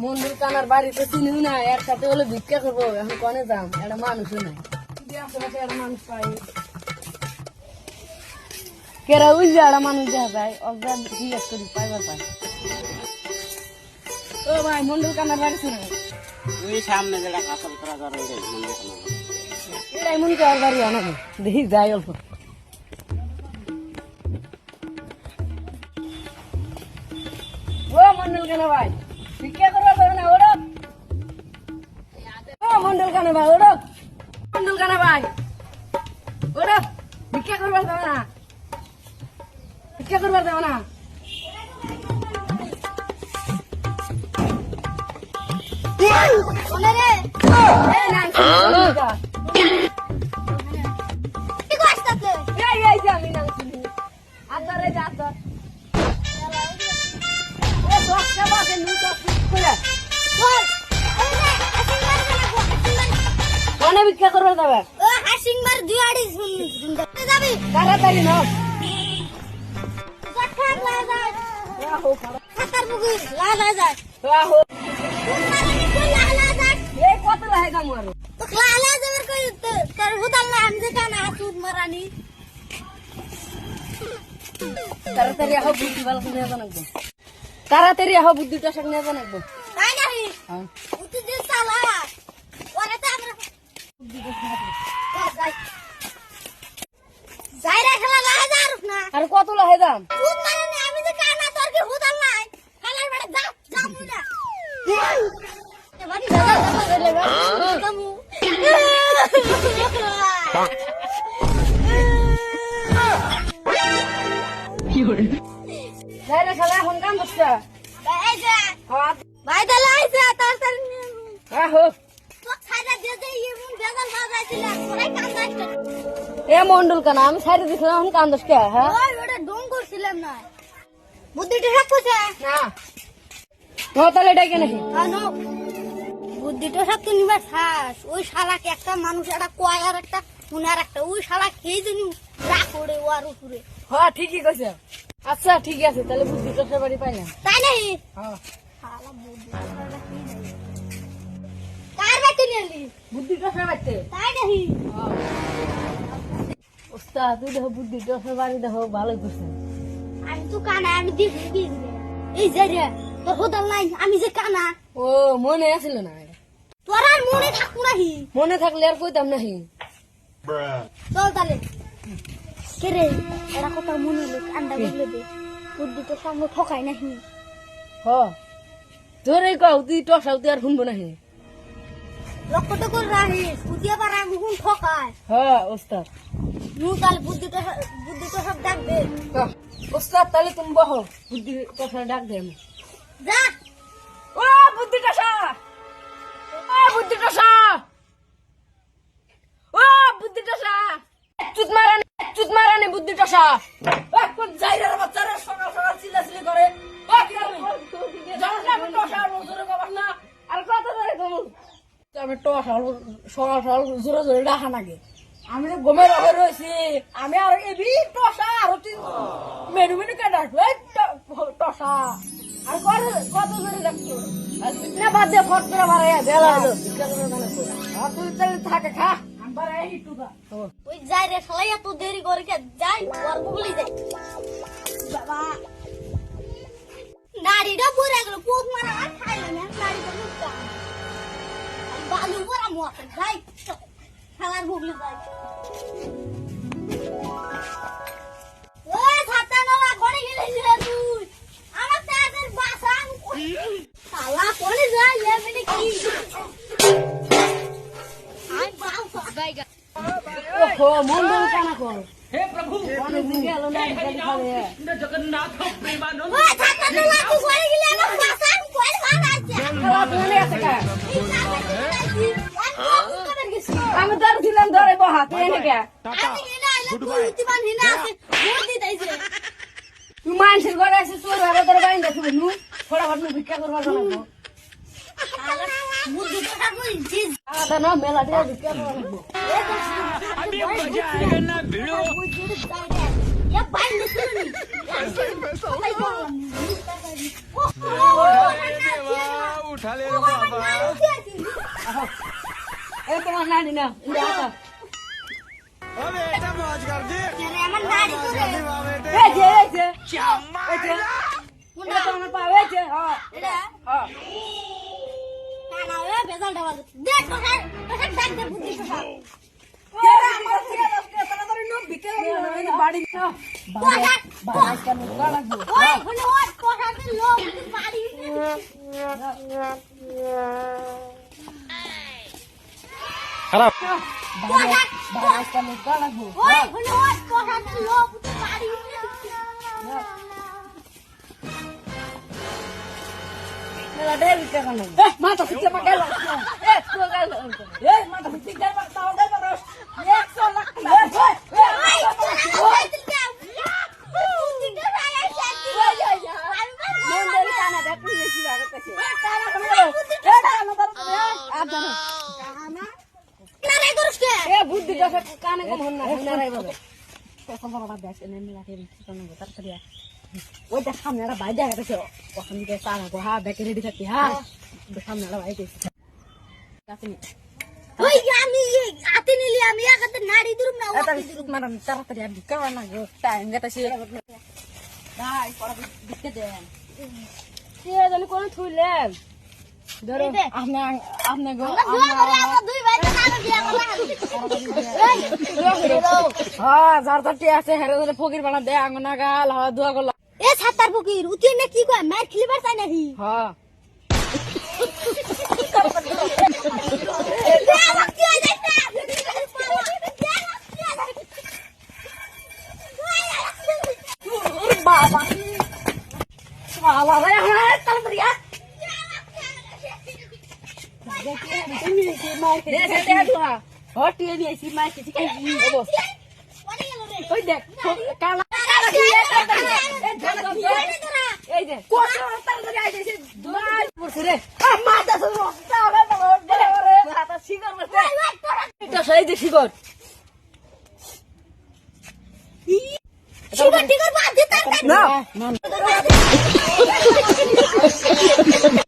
মন্দির কানার বাড়িতে চিনিও না, একসাথে হলে ভিক্ষা করবো। এখন কনে যাম, একটা মানুষও নাই। আশেপাশে একটা মানুষ পাই, কেরা ওই যে একটা মানুষ দেখা যায়, অজ্ঞান জিজ্ঞেস করি পাইবার পাই। ও ভাই, মন্দির কানার বাড়ি ছিল ওই সামনে যেটা কাতল করা ঘর এটাই মনে করার বাড়ি অনেক, দেখি যাই অল্প। ও মন্ডল কেন ভাই, ভিক্ষা করবার পাবে না? ওরা ও মন্ডল কেন ভাই, ওরা মন্ডল কেন ভাই, ওরা ভিক্ষা করবার পাবে না, ভিক্ষা করবার দেবে না। আমি নাম শুনি আদার আদার মনে ভিক্ষা করবে যাবে তাড়াতাড়ি না কত লাগে আমার তাড়াতাড়ি আহ বুদ্ধি ভালো নিয়ে জানাবো, তাড়াতাড়ি আহ বুদ্ধিটা সব নিয়ে জানাবো। আর কত লাগে দাম? খেলা এখন কাম করছে এ মন্ডল কেন আমি সাইডে দিছিলাম, এখন কান্দস কে? হ্যাঁ ডং করছিলাম না, বুদ্ধিটা সব করছে না তাহলে এটাই নাকি বুদ্ধিটা সব তো নিবার শ্বাস। ওই শালাকে একটা মানুষ একটা কয় আর একটা উনার একটা ওই শালা খেয়ে জানি যা করে ওর উপরে। হ্যাঁ ঠিকই কইছে। আচ্ছা ঠিক আছে, তাহলে বুদ্ধিটা সে বাড়ি পাই না তাই নাই হ্যাঁ শালা বুদ্ধিটা কি নাই কার বাড়িতে নিলি বুদ্ধিটা সে বাড়িতে তাই নাই ওস্তাদ তুই দেখো বুদ্ধিটা সে বাড়ি দেখো ভালোই করছে। আমি তো কানা, আমি দেখি কি এই যে রে তোর হোদাল নাই, আমি যে কানা। ও মনে আসিল না, তোর আর মনে থাকবো নাহি? মনে থাকলে আর কইতাম নাহি। চল তাহলে কে রে এরা কথা মনে লোক আন্ডা বললে দে বুদ্ধিটা সামনে ঠকাই নাহি। হ তোরে কও তুই টসাও তুই আর শুনবো নাহি। লক্ষ্যটা করে রাখিস বুঝিয়ে পারা মুখ ঠকায়। হ্যাঁ ওস্তাদ নু তাহলে বুদ্ধিটা সব ডাকবে। ওস্তাদ তাহলে তুমি বহো, বুদ্ধিটা সে ডাক দে আমি। যা ও বুদ্ধিটা সা, ও বুদ্ধিটা সা, ও বুদ্ধিটা সা, চুত মারানি বুদ্ধিটা সা। কোন জায়গার বাচ্চারা সকাল সকাল চিল্লাচিল্লি করে, জানো না আমি টসা জোরে কবার না, আর কত ধরে কমু আমি টসা সকাল সকাল জোরে জোরে ডাকা নাগে। আমি তো গমের রহে রয়েছি, আমি আর এবি টসা আরো মেনু কেটে টসা আর কত জোরে ডাকছো না বাদ দিয়ে ফট করে বাড়াইয়া বেলা হলো তুই তাহলে থাকে খা আমার একটু ওই যাই রে শালা এত দেরি করে কে যাই ওর বলি যাই বাবা নারীটা পুরা গেল পোক মারা আর খাইলো না নারীটা মুক্তা বালু পুরা মোটা যাই শালার ভুগলে যাই ও ছাতা নলা করে গেলি রে তুই আমার তাদের বাসা শালা কোনে যাই এমনি কি আই বাউ বাইগা ওহো মন্ডল কানা কর हे प्रभु অনেক দিন গেল না খাবে जगन्नाथ प्रेमानंद ও ছাতা নলা তুই করে গেলি আমার বাসা কোন ভালো আছে খালা তুমি আছে কা আমি আমি ধর দিলাম ধরে বহা তুই এনে কে হিনা আইলে তুই উতিবান হিনা আছে ভোট দিতেছে তুই মানুষের ঘরে আছে চোর ভাবে তোর বাইন দেখবি নু থোড়া ভাত ভিক্ষা করবার জানাবো বুদ্ধি তো থাকবো জিজ আদা না মেলা দিয়ে ভিক্ষা করবার अभी मजा आएगा ना भिड़ो ये बाइंड सुनी उठा সালে রে বাবা এই তোমার নানি না ইন্দা আসো ও বেটা মজ কর দি আমার নাড়ি মজ করে কর দি বাবা বেটা এই যে চাম্মা এটা তোমার পা এই যে হ্যাঁ এটা হ্যাঁ না না ওই বেজাল ডাবা দেখ তোর ডাক দে বুদ্ধি টোসা আমার ছেলে আজকে তাড়াতাড়ি নো বিকেল বাড়ি না বাড়ি কেন লাগবে ওই হলো ওই পোশাকের লোক বাড়ি খারাপ বাড়ি কেন লাগবে ওই হলো ওই পোশাকের লোক বাড়ি মাথা ফিটে মা গেল মাথা ফিটে গেল তাও দেব রস 100 লাখ বুদ্ধিটা কানে কম হন না ওইটা সামনে একটা বাইরে দেখা গেছে ওখান থেকে তার হবো হ্যাঁ ব্যাকে রেডি থাকতে হ্যাঁ সামনে একটা বাইরে ওই আমি হাতে নিলি আমি একাতে নাড়ি দিরুম না তাড়াতাড়ি আর কারণ না গো টাইম গেছে ভাই পড়া দিতে দেন সে জানি কোন থুইলেন ধরো আপনি আপনি গো দুই ভাই নাড়ি দিয়া হ্যাঁ যার তারটি আছে হেরে ধরে ফকির বানা দে আঙ্গনা গাল হওয়া দোয়া করলা এ ছাতার ফকির উতি না কি কয় মার খেলিবার চাই নাকি হ্যাঁ বাবা বাবা ভাই তাড়াতাড়ি আ হটিয়ে নিয়েছি মাই কিছু খাই ওই দেখ কালা এই যে তাড়াতাড়ি আইতেছে দুয়ার পড়ছে রে মাথা মাথা শিকর বসে এটা সেই যে শিকর শিকর টিকর বাদ দিতে না